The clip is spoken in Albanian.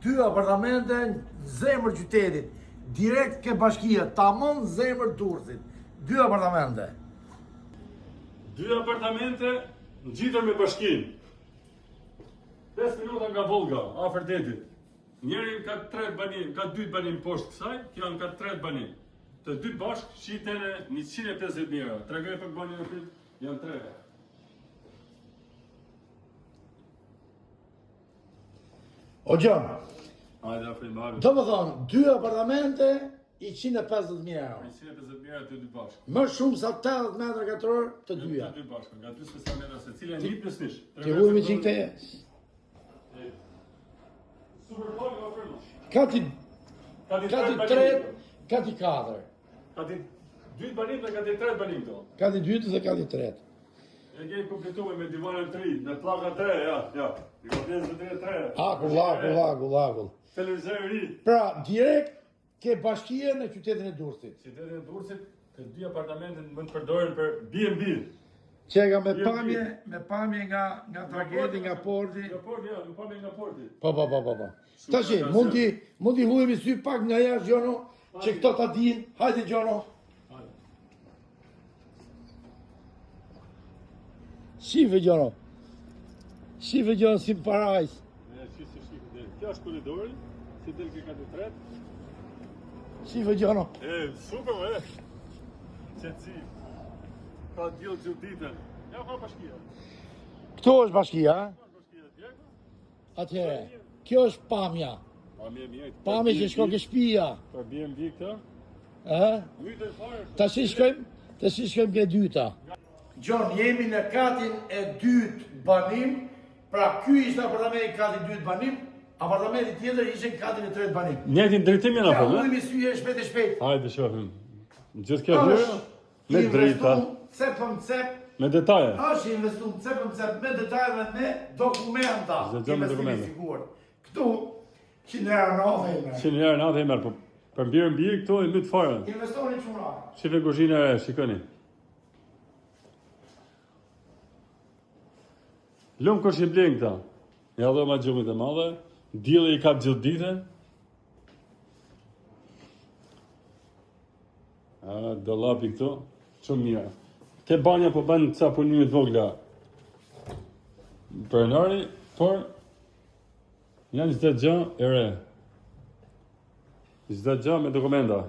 2 apartamente në zemër qytetit, direkt ke bashkia, tamam zemër Durrësit. 2 apartamente. 2 apartamente ngjitën me bashkinë. 5 minuta nga Volga, afër detit. Njëri ka 3 banim, ka 2 banim poshtë kësaj, kjo ka 3 banim. Të dy bashkë shiten 150.000 euro. Tregoj për banin e fit, janë 3. O Gjon, Hajde afër mbarë. do më thonë, 2 apartamente, 150.000 euro. 150.000 euro të dy bashkë. Më shumë sa 80 metra katror të dyja. Të dy bashkë, nga 40 metra secila një pjesësh. Ti hujme që këte Super Bowl ofër më. Kati Kati 3, kati 4. Kati 2 banim dhe kati 3 banim këto. Kati 2 dhe kati 3. E kemi kompletuar me divanën 3, me pllaka 3, ja. Divanën 3. Akull. Televizor i ri. Pra, direkt ke bashkia në qytetin e Durrësit. Qytetin e Durrësit, të dy apartamentet mund të përdoren për B&B. Që ka me pamje nga tragedi, nga porti. Nga porti, ja, me pamje nga porti. Po. Tashi, mund t'i hujemi sy pak nga jashtë, Gjono, që këto ta din. Hajde, Gjono. Shife, Gjono. Shife, Gjono, si më parajs. Kjo është koridori, si del ke kati 3. Shife, Gjono. Super, me. Qetësi. Ka diell gjithë ditën. Ja, ka bashkia. Këto është bashkia, ha? Bashkia e tjekë. Atëhere, kjo është pamja. Mirë. Pamja që shko ke shtëpia. Për B&B këta. Mytën fare. Tash shkojmë ke dyta. Gjon, jemi në katin e dytë banim. Pra, ky ishte apartamenti kati 2 banim. Apartamenti tjetër ishte në katin e 3 banim. Njëjtin drejtim janë apo, Ja, ujmi sy e shpejt. Hajde shohim. Gjithë kjo hyrë me drejta, me detaje. Është investuar cep me detaje dhe me dokumenta. Këtu 100 euro në odhe. 100 euro natë e merr, për B&B këto e myt fare. Investori çuna. Shife kuzhina e shikoni. Lum kush i blen këta. Ja dhe ma gjumit e madhe. Dielli i kap gjithë ditën. Dollapi këtu, shumë mirë. Te banja po bën ca punime të vogla. Pronari, por janë çdo gjë e re. Çdo gjë me dokumenta.